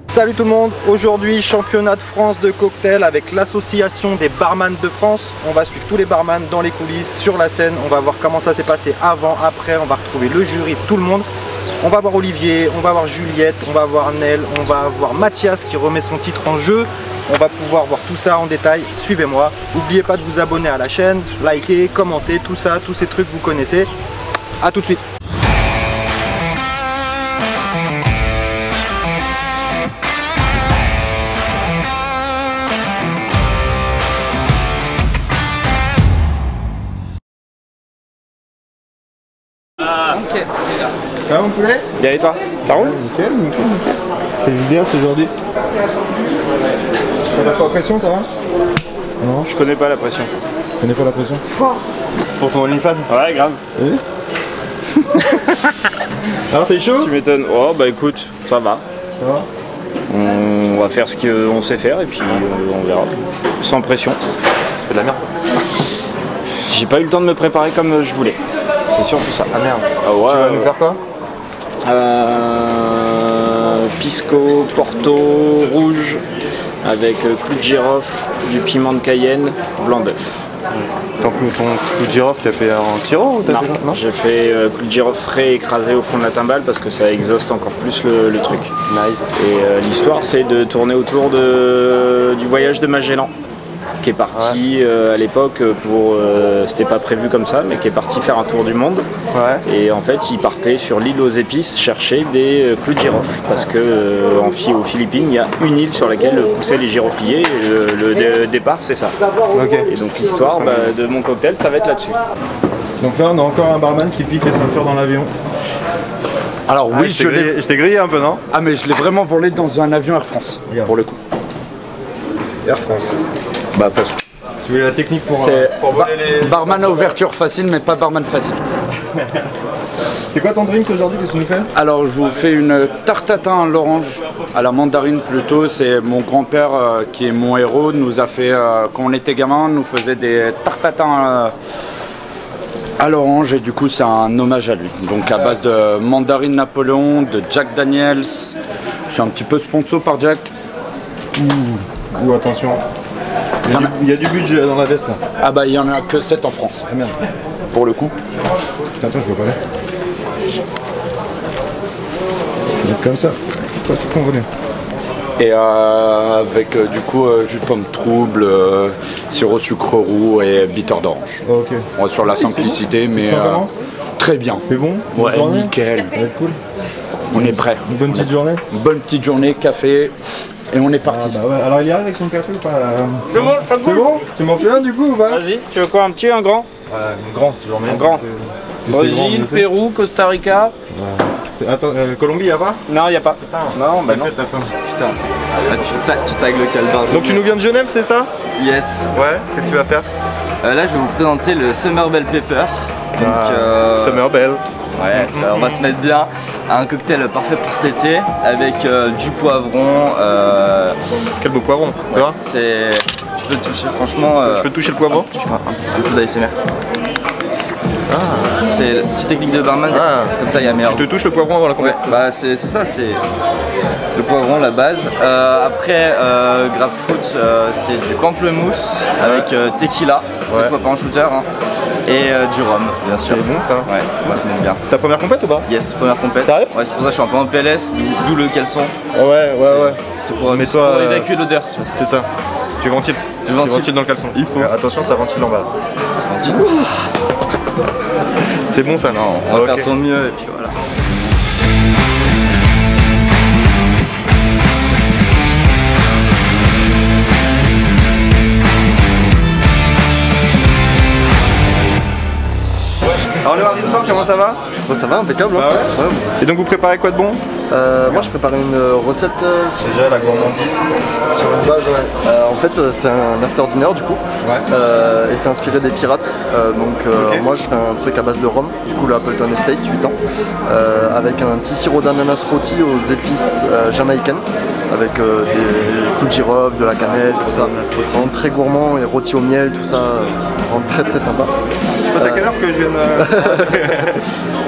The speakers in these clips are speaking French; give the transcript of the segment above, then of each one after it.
Salut tout le monde, aujourd'hui championnat de France de cocktail avec l'association des barman de France. On va suivre tous les barman dans les coulisses, sur la scène, on va voir comment ça s'est passé avant, après, on va retrouver le jury, tout le monde. On va voir Olivier, on va voir Juliette, on va voir Nel, on va voir Mathias qui remet son titre en jeu. On va pouvoir voir tout ça en détail, suivez-moi. N'oubliez pas de vous abonner à la chaîne, liker, commenter, tout ça, tous ces trucs vous connaissez. A tout de suite. Ok. Ça va mon poulet? Bien et toi? Ça roule? Nickel, nickel, nickel. C'est le vidéaste aujourd'hui. T'as pas la pression, ça va? Non? Je connais pas la pression. Tu connais pas la pression? C'est pour ton OnlyFans? Ouais, grave. Oui. Alors t'es chaud? Tu m'étonnes. Oh bah écoute, ça va. Ça va? On va faire ce qu'on sait faire et puis on verra. Sans pression. C'est de la merde. J'ai pas eu le temps de me préparer comme je voulais. C'est surtout ça. Ah merde. Ah ouais, tu vas nous faire quoi? Pisco, Porto, rouge, avec clou de girofle, du piment de Cayenne, blanc d'œuf. Ton clou de girofle, t'as fait en sirop ou t'as fait... Non, j'ai fait clou de girofle frais écrasé au fond de la timbale parce que ça exhauste encore plus le truc. Nice. Et l'histoire c'est de tourner autour du voyage de Magellan qui est parti à l'époque pour... c'était pas prévu comme ça, mais qui est parti faire un tour du monde. Ouais. Et en fait, il partait sur l'île aux épices chercher des clous de girofle. Parce que aux Philippines, il y a une île sur laquelle poussaient les girofliers. Et le départ, c'est ça. Ok. Et donc l'histoire de mon cocktail, ça va être là-dessus. Donc là, on a encore un barman qui pique les ceintures dans l'avion. Alors oui, je t'ai grillé un peu, non? Ah mais je l'ai vraiment volé dans un avion Air France, pour le coup. Air France. Bah parce que Si vous voulez la technique pour voler les... barman à ouverture facile mais pas barman facile. C'est quoi ton drink aujourd'hui? Qu'est-ce que tu nous fais? Alors je vous fais une tarte tatin à l'orange, à la mandarine plutôt. C'est mon grand-père qui est mon héros, nous a fait, quand on était gamin, nous faisait des tartes tatin à l'orange et du coup c'est un hommage à lui. Donc à base de mandarine Napoléon, de Jack Daniels. Je suis un petit peu sponsor par Jack. Ouh, attention. Il y a du budget dans la veste là. Ah bah il y en a que 7 en France. Ah merde. Pour le coup. Attends, je vois pas là. Comme ça. Toi, tu peux voler. Et avec du coup jus de pomme trouble, sirop sucre roux et bitter d'orange. Oh, ok. On est sur la simplicité mais très bien. C'est bon? Ouais, nickel. Ouais, cool. On est prêt. Une bonne petite journée? Une bonne petite journée, café et on est parti. Ah bah ouais. Alors il y arrive avec son café ou pas? C'est bon, C'est bon? Tu m'en fais un du coup ou pas? Vas-y, tu veux quoi, un petit ou un grand? Un grand si j'en mets. Un grand. Brésil, Pérou, Costa Rica. Attends, Colombie y'a pas? Non, y a pas. Non, bah non. T'as faim. Putain, là, tu tags le calbar. Donc tu nous viens de Genève, c'est ça? Yes. Ouais, qu'est-ce que tu vas faire? Là, je vais vous présenter le Summer Belle Pepper. Donc, Summer Belle. Ouais, on va se mettre bien. Un cocktail parfait pour cet été avec du poivron. Quel beau poivron, tu vois? C'est... Tu peux le toucher, franchement. Je peux toucher le poivron? Je fais un petit peu d'ASMR. C'est la petite technique de barman, comme ça il y a meilleur. Tu te touches le poivron avant la Ouais, compétition? bah c'est ça, c'est le poivron, la base. Après, grapefruit, c'est du pamplemousse avec tequila, cette fois pas en shooter, hein, et du rhum, bien sûr. C'est bon ça? Ouais, moi ça m'aime bien. C'est ta première compète ou pas? Yes, première compète. Sérieux? Ouais, c'est pour ça que je suis un peu en PLS, d'où le caleçon. Ouais. C'est pour, Mais pour toi, évacuer l'odeur, tu vois. c'est ça. Tu ventiles. Je ventile. Tu ventiles dans le caleçon. Il faut. Attention, ça ventile en bas. C'est bon ça? Non, on va faire son mieux et puis voilà. Alors le Harry-Sport, comment ça va? Bon, ça va, impeccable. Bah ouais. Et donc vous préparez quoi de bon? Moi je prépare une recette Déjà la gourmandise. sur une base, ouais. En fait c'est un after dinner du coup. Ouais. Et c'est inspiré des pirates. Moi je fais un truc à base de rhum, du coup le Appleton Estate 8 ans. Avec un petit sirop d'ananas rôti aux épices jamaïcaines. Avec des clous de girofle, de la cannelle, tout ça. Vraiment très gourmand et rôti au miel, tout ça. Vraiment très très sympa. Je sais pas à quelle heure que je vienne.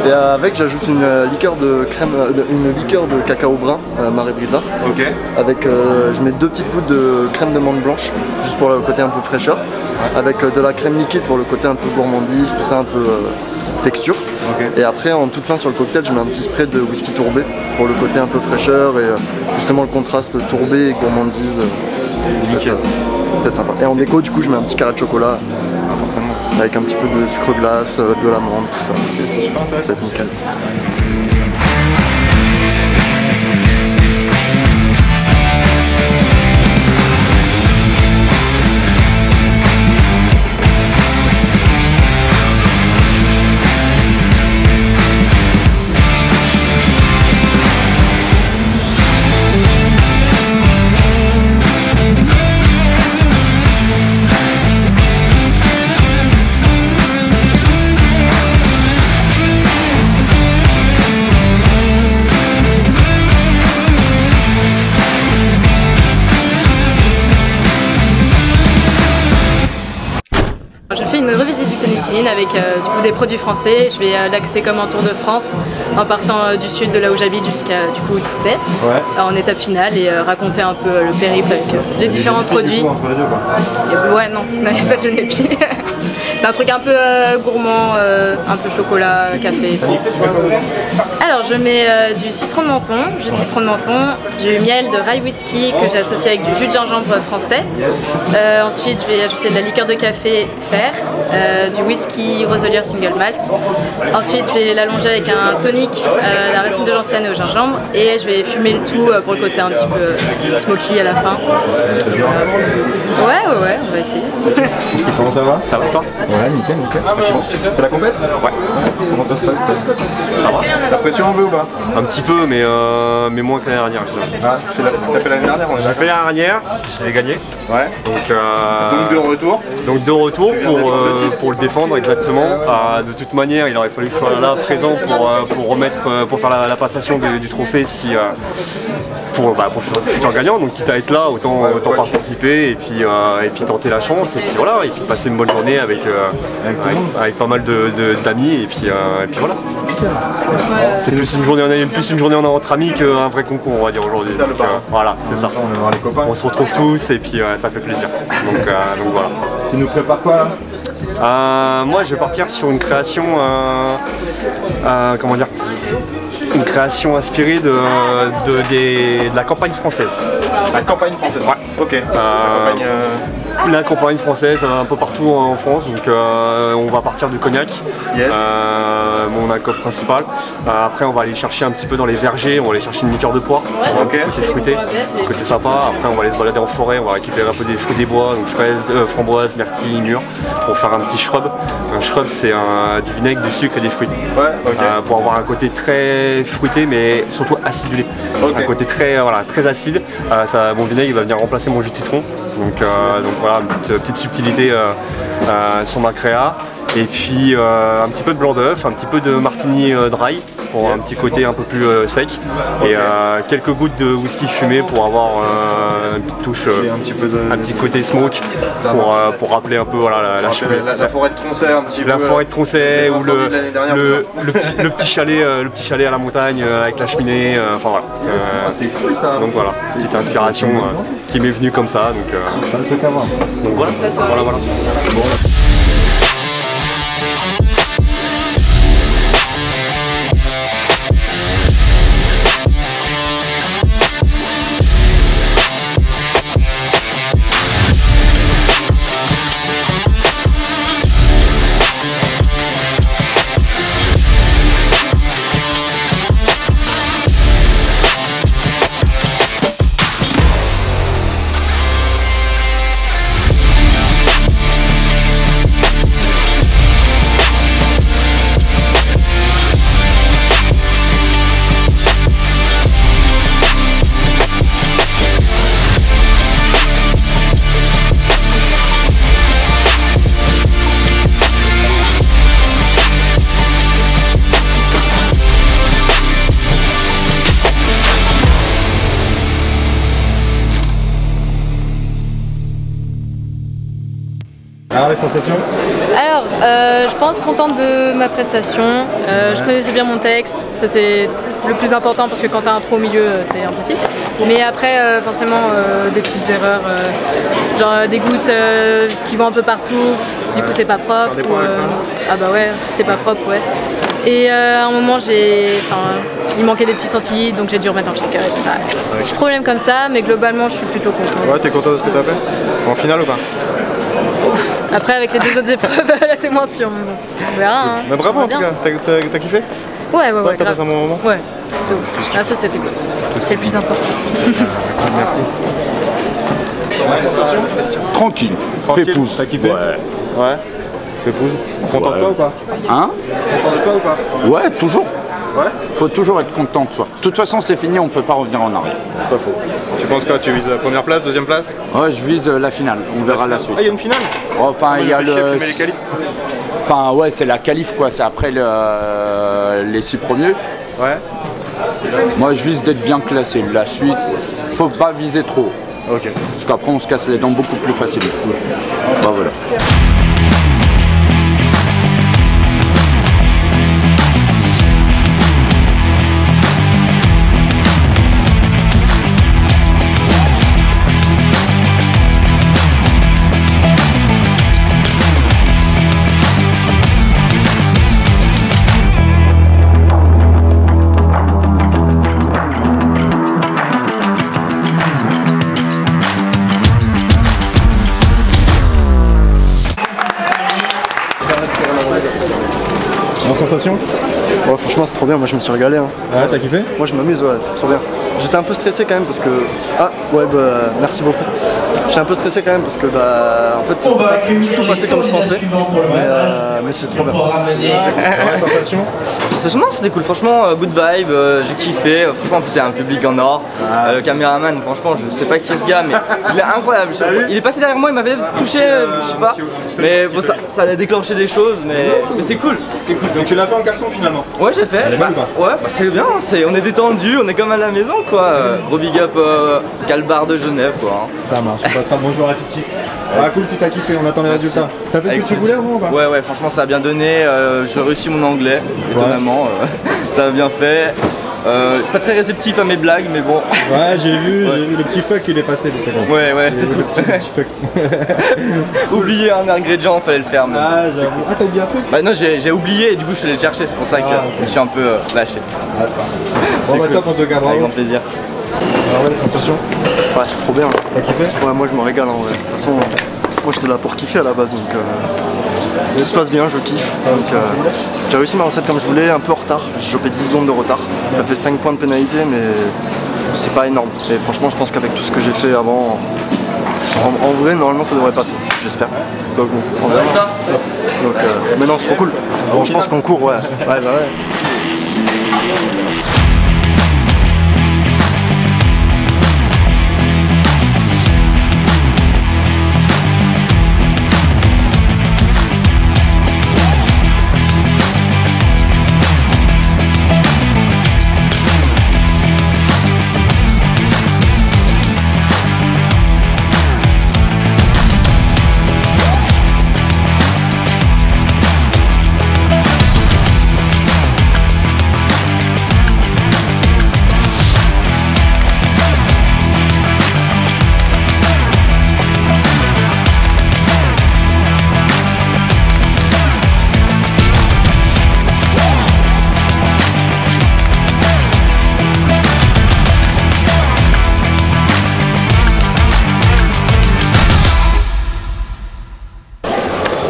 Et avec j'ajoute une liqueur de cacao brun, Marais Brizard. Ok. Avec je mets 2 petites gouttes de crème de menthe blanche, juste pour le côté un peu fraîcheur. Avec de la crème liquide pour le côté un peu gourmandise, tout ça un peu texture. Okay. Et après en toute fin sur le cocktail je mets un petit spray de whisky tourbé pour le côté un peu fraîcheur et justement le contraste tourbé et gourmandise. Peut-être sympa. Et en déco du coup je mets un petit carré de chocolat. Forcément. Avec un petit peu de sucre glace, de l'amande, tout ça. C'est super intéressant. Ça va être nickel. Je fais une revisite du pénicilline avec du coup, des produits français. Je vais l'axer comme un tour de France en partant du sud de là où j'habite jusqu'à du coup Disney en étape finale et raconter un peu le périple avec les différents produits. Entre les deux, quoi. Ouais, non, il n'y avait pas de génépi. C'est un truc un peu gourmand, un peu chocolat, café et tout. Alors je mets du citron de menton, jus de citron de menton, du miel de rye whisky que j'ai associé avec du jus de gingembre français. Ensuite je vais ajouter de la liqueur de café fer, du whisky roselier single malt. Ensuite je vais l'allonger avec un tonic, la racine de gentiane au gingembre et je vais fumer le tout pour le côté un petit peu smoky à la fin. Ouais, on va essayer. Comment ça va? Ça va toi? Ouais, nickel. C'est la compète? Ouais. Comment ça se passe? Ça va. La pression en veut ou pas? Un petit peu, mais moins que l'année dernière. Ah, t'as fait l'année dernière? J'ai fait l'année dernière, je l'ai gagné. Ouais. Donc de retour? Donc de retour pour le défendre exactement. De toute manière, il aurait fallu que je sois là présent pour faire la passation du trophée si pour le futur gagnant. Donc quitte à être là, autant participer et puis tenter la chance et puis voilà, et puis passer une bonne journée avec pas mal d'amis et puis voilà. C'est plus une journée entre amis qu'un vrai concours, on va dire aujourd'hui. Voilà, c'est ça. On va voir les copains. On se retrouve tous et puis ça fait plaisir. Donc voilà. Tu nous prépares quoi là? Moi je vais partir sur une création comment dire, une création inspirée de la campagne française. La campagne française? Ouais. Ok. La campagne française un peu partout en France, donc on va partir du cognac, mon alcool principal. Après on va aller chercher un petit peu dans les vergers, on va aller chercher une liqueur de poire, côté fruité, côté sympa. Après on va aller se balader en forêt, on va récupérer un peu des fruits des bois, donc fraises, framboises, myrtilles, mûres, pour faire un petit shrub. Un shrub c'est du vinaigre, du sucre et des fruits. Pour avoir un côté très fruité mais surtout acidulé. Un côté très acide. Mon vinaigre va venir remplacer mon jus de citron. Donc voilà, une petite subtilité sur ma créa. Et puis un petit peu de blanc d'œuf, un petit peu de martini dry pour un petit côté un peu plus sec. Et quelques gouttes de whisky fumé pour avoir une petite touche, un petit côté smoke pour rappeler un peu la forêt de Troncet un petit peu. La forêt de Troncet ou le petit chalet à la montagne avec la cheminée. Enfin voilà. C'est cool ça. Donc voilà, petite inspiration qui m'est venue comme ça. Donc voilà. Alors les sensations? Alors, je pense contente de ma prestation. Je connaissais bien mon texte, ça c'est le plus important parce que quand t'as un trou au milieu, c'est impossible. Mais après, forcément, des petites erreurs, genre des gouttes qui vont un peu partout, du coup c'est pas propre. Des points avec ça? Ah bah ouais, c'est pas propre, ouais. Et à un moment, il manquait des petits centilitres, donc j'ai dû remettre en shaker et tout ça. Petit problème comme ça, mais globalement, je suis plutôt contente. Ouais, t'es content de ce que t'as fait? En finale ou pas? Après, avec les deux autres épreuves, là c'est moins sûr, mais bon, on verra. Hein. Mais bravo en tout cas, t'as kiffé? Ouais, T'as grave. passé un bon moment? Ouais, de ouf. Ah, ça c'était cool. C'est le plus important. Merci. Ouais, sensation? Tranquille. Pépouze. T'as kiffé? Ouais. Pépouze. Content de toi ou pas? Hein? Content de toi ou pas? Ouais, toujours. Ouais? Faut toujours être content de soi. De toute façon, c'est fini, on peut pas revenir en arrière. C'est pas faux. Tu penses quoi? Tu vises la première place, deuxième place? Ouais, je vise la finale. On verra la suite. Ah, il y a une finale? Enfin, il y a les qualifs. Enfin, ouais, c'est la qualif quoi. C'est après les 6 premiers. Ouais. Moi, je vise d'être bien classé. La suite, faut pas viser trop. Ok. Parce qu'après, on se casse les dents beaucoup plus facilement. Bah voilà. Sensation? Ouais, franchement c'est trop bien, moi je me suis régalé. Hein. Ouais, t'as kiffé? Moi je m'amuse, ouais, c'est trop bien. J'étais un peu stressé quand même parce que... Ah, ouais, bah merci beaucoup. J'étais un peu stressé quand même parce que, bah, en fait, c'est pas du tout passé comme je pensais. Mais c'est trop bien. Ouais, sensation? Sensation, non, c'était cool, franchement, good vibe, j'ai kiffé. Franchement, en plus, c'est un public en or. Le caméraman, franchement, je sais pas qui est ce gars, mais il est incroyable. Il est passé derrière moi, il m'avait touché, je sais pas. Mais bon, ça a déclenché des choses, mais c'est cool. C'est cool. Donc tu l'as fait en caleçon finalement? Ouais, j'ai fait. Elle est bonne ou pas? Ouais, bah, c'est bien, on est détendu, on est comme à la maison quoi. Gros big up Calbar de Genève quoi. Ça marche, on passera le bonjour à Titi. Ah cool si t'as kiffé, on attend les résultats. T'as fait ce que tu voulais avant ou pas? Ouais, franchement ça a bien donné, j'ai réussi mon anglais, étonnamment, ça a bien fait. Pas très réceptif à mes blagues, mais bon. Ouais, j'ai vu le petit fuck il est passé. Ouais, c'est cool. Petit fuck. Oublié un ingrédient, fallait le faire. Mais... Ah, j'avoue. Ah, t'as oublié un truc? Bah non, j'ai oublié et du coup je suis allé le chercher, c'est pour ça que je me suis un peu lâché. Bon bah top en tout cas, bravo. Avec grand plaisir. Ah ouais, les sensations? Ouais, c'est trop bien. T'as kiffé? Ouais, moi je me régale en vrai. De toute façon, moi j'étais là pour kiffer à la base, donc tout se passe bien, je kiffe. Donc j'ai réussi ma recette comme je voulais, un peu en retard. J'ai chopé 10 secondes de retard. Ça fait 5 points de pénalité, mais c'est pas énorme. Et franchement, je pense qu'avec tout ce que j'ai fait avant, en vrai, normalement ça devrait passer, j'espère. Donc bon, on verra. Donc, mais non, c'est trop cool. Bon, je pense qu'on court, ouais. Ouais.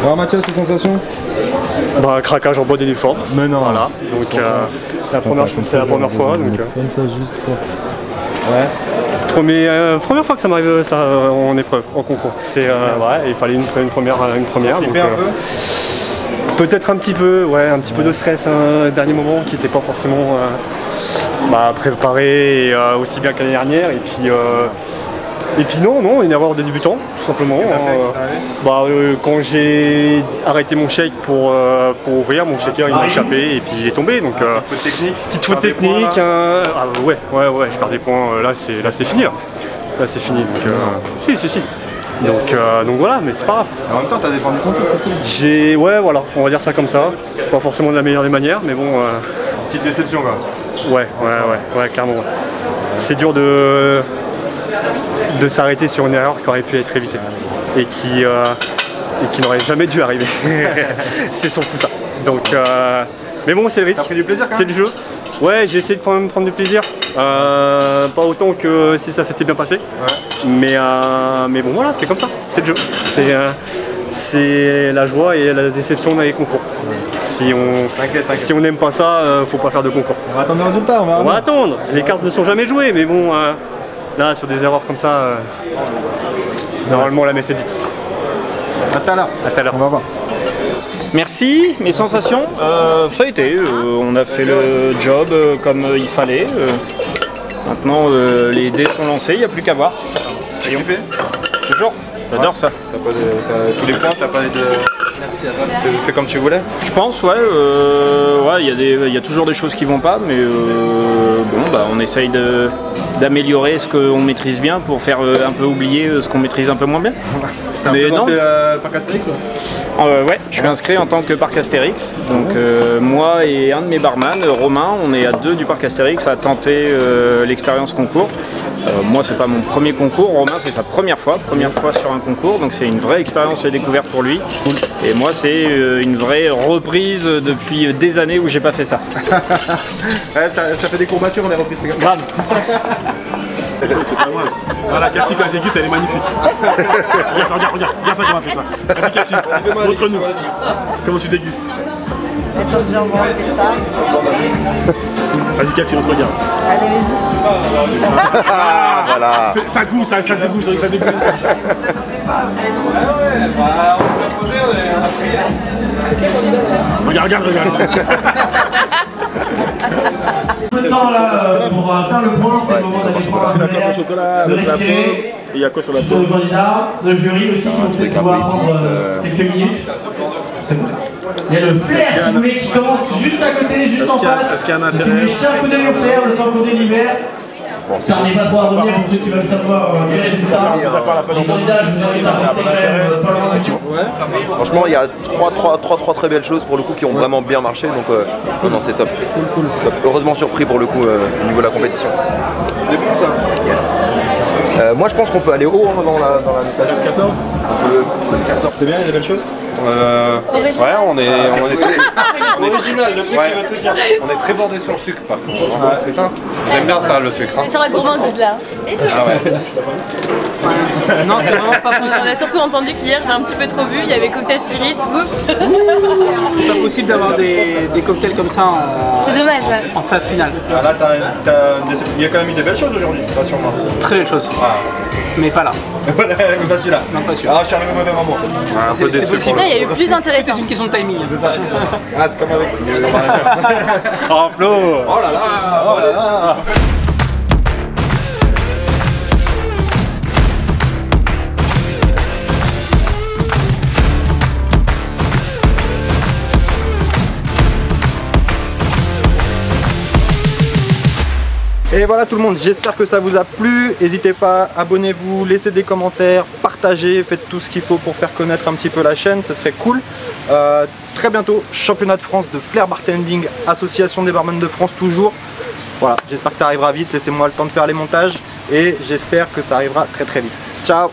Alors Mathias, tes sensations? Bah craquage en body d'effort. Mais non. Voilà. Donc c'est la première fois. Donc, comme ça juste pour... ouais. Première fois que ça m'arrive ça en épreuve, en concours. C'est ouais, il fallait une première. Donc, peut-être un petit peu, ouais, un petit peu de stress dernier moment qui n'était pas forcément préparé aussi bien que l'année dernière. Et puis non, une erreur des débutants, tout simplement. Quand j'ai arrêté mon shake pour ouvrir, mon shaker il m'a échappé et puis il est tombé. Donc petite faute technique. Ouais, je perds des points. Là c'est fini. Là c'est fini. Donc si. Donc voilà, mais c'est pas grave. En même temps, t'as défendu ton titre. Ouais, voilà, on va dire ça comme ça. Pas forcément de la meilleure des manières, mais bon. Petite déception, quoi. Ouais, clairement. Ouais. C'est dur de s'arrêter sur une erreur qui aurait pu être évitée et qui n'aurait jamais dû arriver. C'est surtout ça. Donc, mais bon, c'est le risque. T'as pris du plaisir quand même. C'est le jeu. Ouais, j'ai essayé de quand même prendre du plaisir. Pas autant que si ça s'était bien passé. Ouais. Mais bon, voilà, c'est comme ça. C'est le jeu. C'est la joie et la déception dans les concours. Si on n'aime pas ça, faut pas faire de concours. On va attendre le résultat, on va attendre. Les cartes ne sont jamais jouées, mais bon, là, sur des erreurs comme ça, normalement la messe est dite. À tout à l'heure. À tout à l'heure. On va voir. Merci, mes sensations, ça a été, on a fait le job comme il fallait. Maintenant, les dés sont lancés, il n'y a plus qu'à voir. Voyons. Toujours, j'adore ça. T'as tous les points, t'as pas de... Merci à toi. Tu fais comme tu voulais? Je pense, ouais, il y a toujours des choses qui vont pas, mais on essaye d'améliorer ce qu'on maîtrise bien pour faire un peu oublier ce qu'on maîtrise un peu moins bien. Mais non. Le parc Astérix? Ouais, je suis inscrit en tant que parc Astérix. Donc moi et un de mes barman, Romain, on est à 2 du parc Astérix à tenter l'expérience concours. Moi, c'est pas mon premier concours. Romain, c'est sa première fois sur un concours. Donc c'est une vraie expérience et découverte pour lui. Et moi, c'est une vraie reprise depuis des années où j'ai pas fait ça. Ouais, ça fait des courbatures, les reprises. Grave. C'est pas mal. Voilà, Cathy, quand elle déguste, elle est magnifique. Regarde ça comment elle fait ça. Vas-y, Cathy, montre-nous. Comment tu dégustes? Attends, je vais enlever ça. Vas-y, Cathy, on te regarde. Allez, vas-y. Voilà. Ça goûte, ça dégoûte, ça dégoûte. Regarde. Le temps là pour faire le point, c'est le moment d'aller prendre la carte au chocolat avec la pomme. Et il y a quoi sur la pomme? Le candidat, le jury aussi qui vont peut-être pouvoir prendre quelques minutes. Il y a le flair si vous voulez qui commence juste à côté, juste en face. Est-ce qu'il y a un intérêt? Si vous voulez jeter un coup d'œil au flair, le temps qu'on délibère. Tardez pas trop à revenir pour ceux qui veulent savoir les résultats. Les candidats, je vous invite à rester quand même pas loin de tout. Franchement, il y a trois très belles choses pour le coup qui ont vraiment bien marché, donc non, c'est top. Top. Heureusement surpris pour le coup au niveau de la compétition. C'est bon ça? Yes. Moi je pense qu'on peut aller haut dans la notation. 14. C'était bien, il y a des belles choses? Ouais, on est original, le truc qui veut tout dire. On est très bordé sur le sucre par contre. Putain, j'aime bien ça le sucre. C'est sur la gourmandise là. Ah ouais. Non, c'est vraiment pas possible. On a surtout entendu qu'hier j'ai un petit peu trop bu, il y avait cocktail spirit. C'est pas possible d'avoir des cocktails comme ça C'est dommage, ouais. en phase finale. Ah, là, il y a quand même eu des belles choses aujourd'hui, rassure-moi. Très belle chose. Mais pas là. Mais pas celui-là. Non, pas celui-là. Ah, je suis arrivé au mauvais moment. Un peu déçu. Là, il y a eu plus d'intéressant. C'est une question de timing. C'est ça. Ah, c'est comme avec. Oh, Flo. Oh là là. Et voilà tout le monde, j'espère que ça vous a plu. N'hésitez pas, abonnez-vous, laissez des commentaires, partagez, faites tout ce qu'il faut pour faire connaître un petit peu la chaîne, ce serait cool. Très bientôt, championnat de France de flair bartending, association des barman de France toujours. Voilà, j'espère que ça arrivera vite, laissez-moi le temps de faire les montages et j'espère que ça arrivera très vite. Ciao!